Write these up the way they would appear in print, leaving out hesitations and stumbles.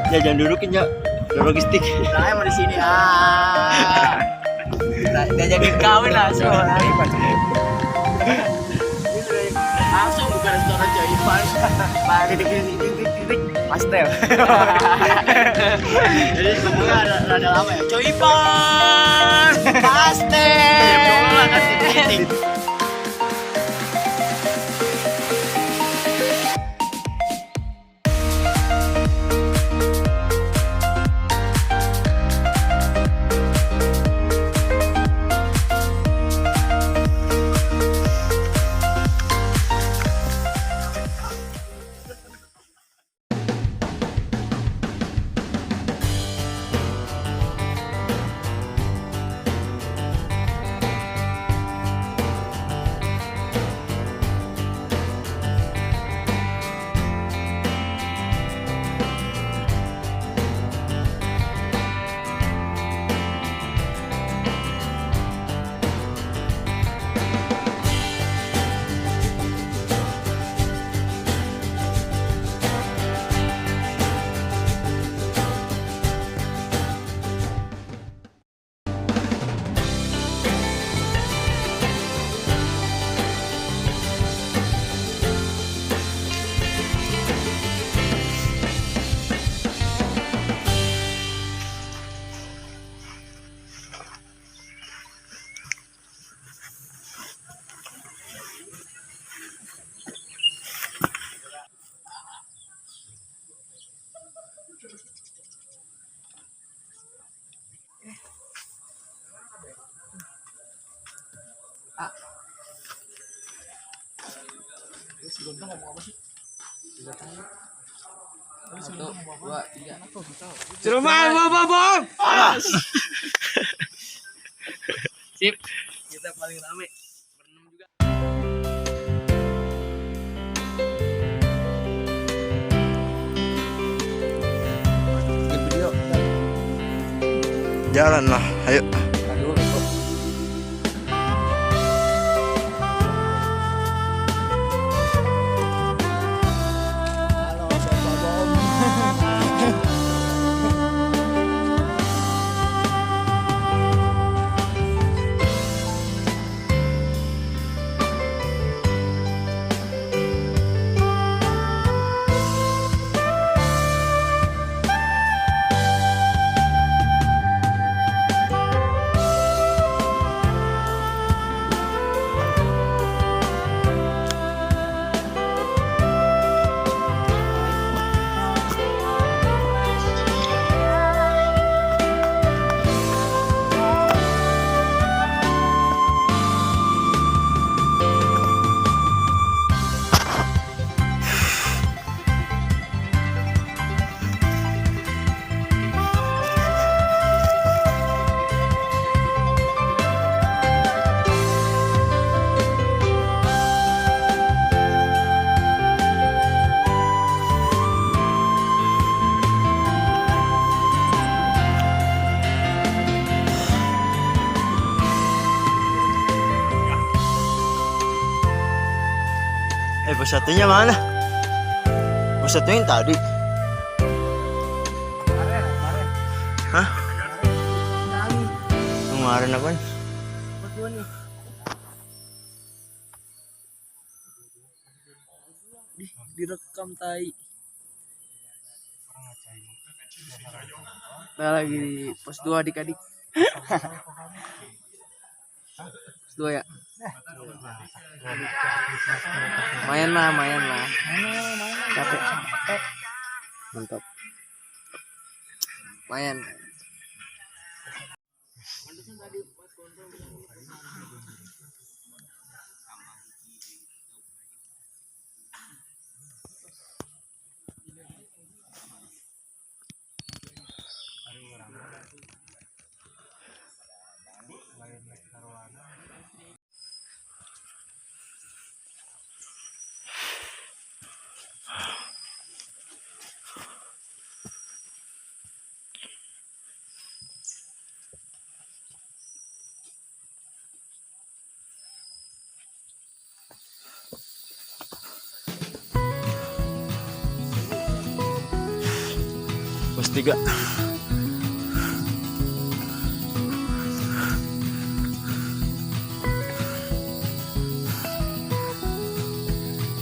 Jangan dudukin ya, logistik. Nah, emang di sini udah jadi kawin langsung. Langsung bukan restoran Jaipan. Pastel. Jadi semuanya ada lama ya. Jaipan. Pastel. Dulu lah kasih titik. Sebelumnya ngomong apa sih? 1, 2, 3. Ciremai, bom. Sip. Kita paling rame. Berenam juga. Video. Jalan lah, ayo. Bos satunya mana? Bos satunya yang tadi. Kemarin. Hah? Kemarin apa? Berdua nih. Direkam tai. Nah, lagi di pos 2 adik-adik. Pos 2 ya. Main lah. Capek. Mantap. Main. 3.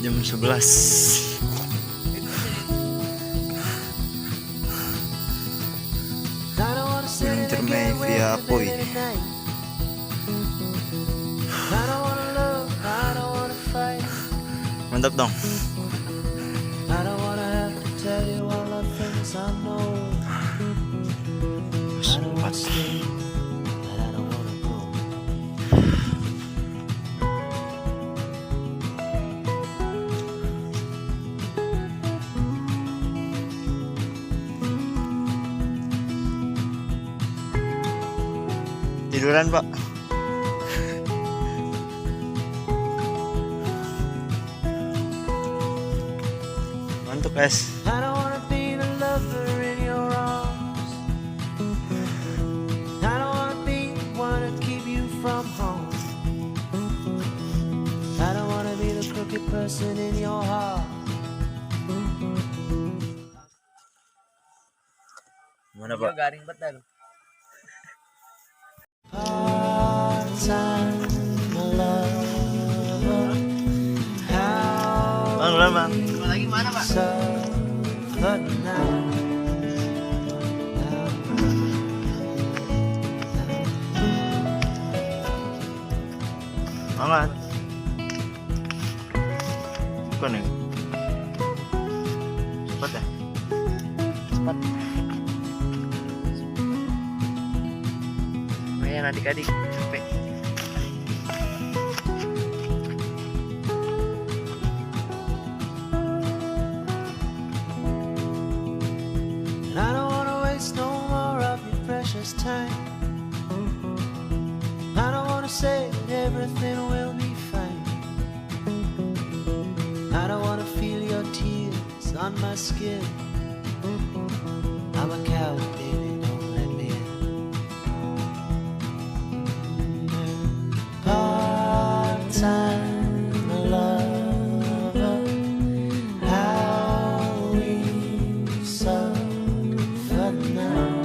Jam 11. Gunung Ciremai via Apuy. Mantap dong. Sempat. Tiduran, Pak. Mantap, guys. Person in your heart. Mana, Pak? Garing betul. Bang, ulang, Bang. Lagi mana, Pak? Banget. Bukan ya? Cepat ya? Cepat. Lumayan adik-adik capek. And I don't wanna waste no more of your precious time. I don't wanna say that everything will be fine. I don't wanna feel your tears on my skin. I'm a coward, baby, don't let me in. Part-time lover, how we suffer now.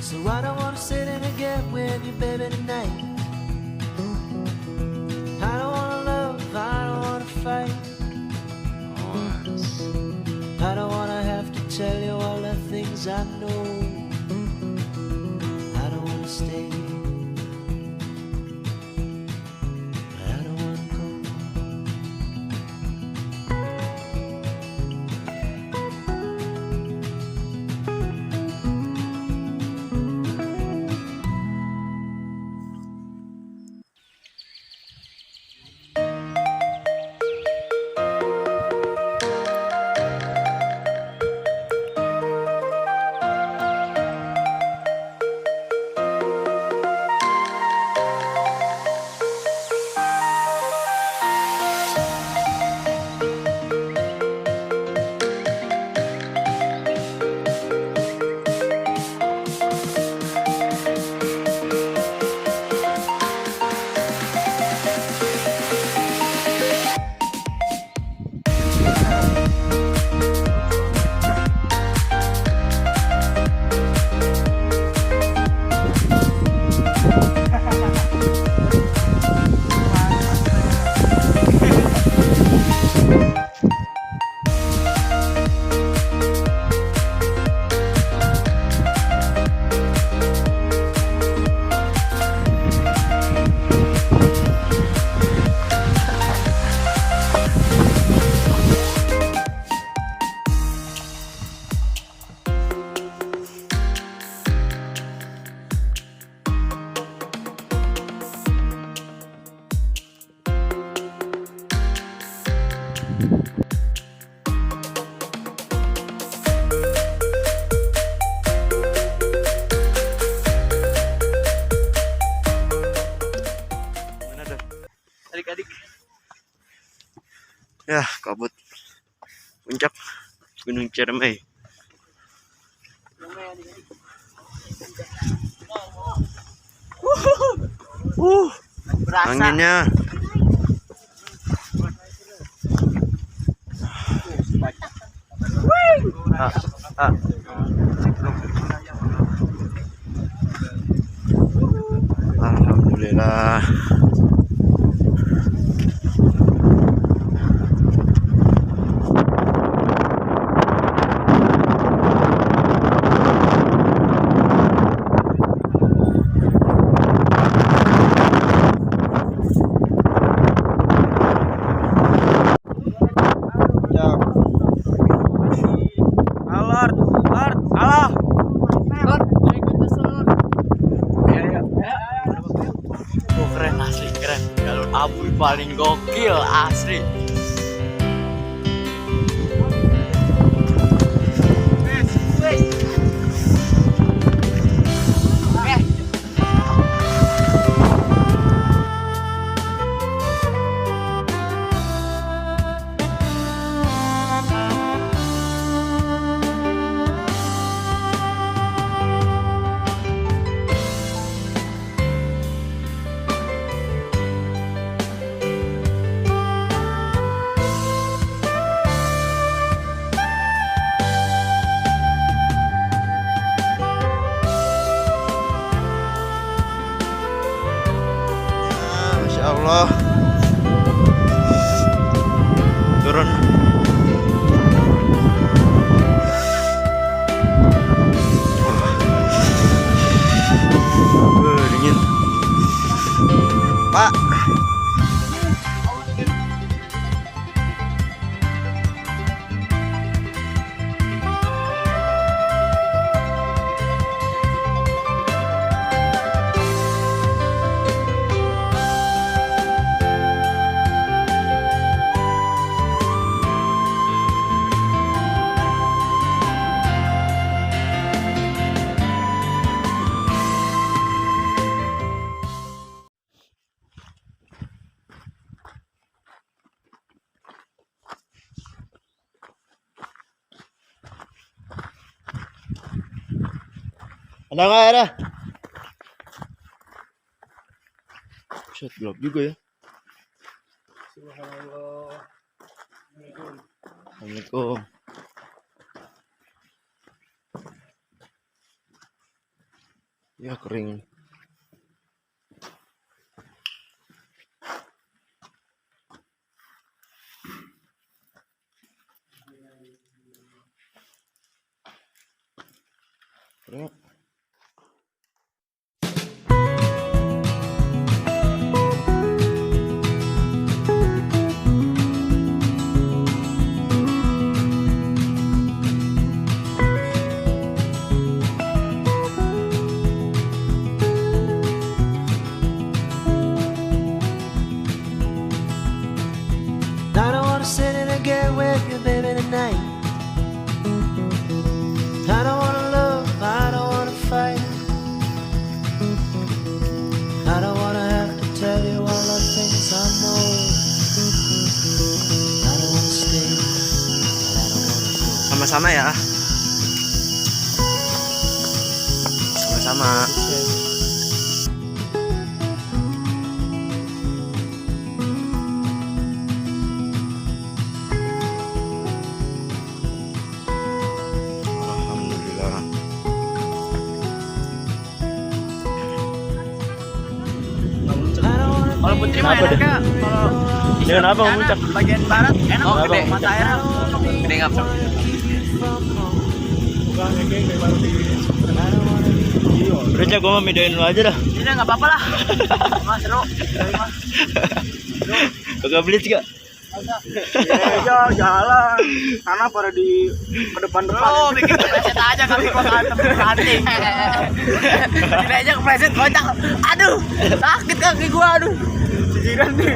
So I don't wanna sit in again with you, baby, tonight. I don't wanna love, I don't wanna fight. I don't wanna have to tell you all the things I know. I don't wanna stay, but I don't wanna go. Mana tuh? Adik-adik. Ya, kabut. Puncak Gunung Ciremai. Berasa. Anginnya. Ah. Alhamdulillah. Keren asli, keren. Jalur Apuy paling gokil asli. Masya Allah. Turun. Dingin. Pak. Ada nggak ada? Shot gelap juga ya. Assalamualaikum. Ya kering. Kering. I don't wanna sit in a get with you, baby, tonight. I don't wanna love, I don't wanna fight. I don't wanna have to tell you all the things I know. I don't wanna stay, but I don't wanna go. Sama-sama ya. Sama-sama. Alhamdulillah. Kalau Putri mah Kenapa enaknya kalau di Dengan apa sana, muncak? bagian barat enak Kenapa gede, muncak? mata airnya gede nggak bro? Udah gue mau midoin lu aja dah. Ini nggak apa-apa lah. Mas seru. Kagak beli juga. Ya jalan. Karena pada di depan-depan. Oh, bikin preset aja kali gua kanting. Ini aja preset kocak. Aduh, sakit kaki gua aduh. kebanjiran nih.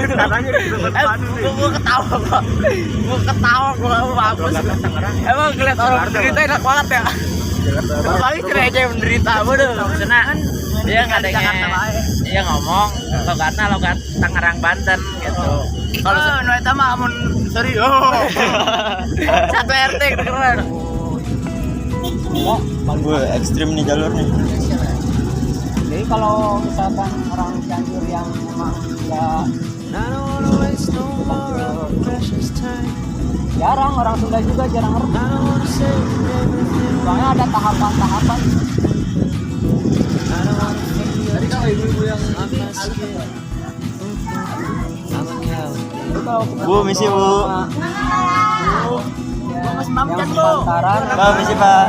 Katanya di tempat padu nih. Gua ketawa gua bagus. Emang ngeliat orang menderita enak banget ya. Apalagi gereja yang menderita, bodoh. Maksudnya dia ngadengnya, dia ngomong logat Tangerang Banten gitu. Kalau nu eta mah amun sorry. Satu RT kedengeran. Gue ekstrim nih jalur nih. Jadi kalau misalkan orang Cianjur yang memang ya And I don't wanna waste no more of your precious time. jarang, orang Sunda juga jarang ngerti. I don't wanna say everything. Soalnya ada tahapan-tahapan. I don't wanna feel Tadi kalau ibu-ibu yang I'm not scared. I'm a coward. Jadi kalau Bu, misi bu. yang sepantaran Pak, misi pak.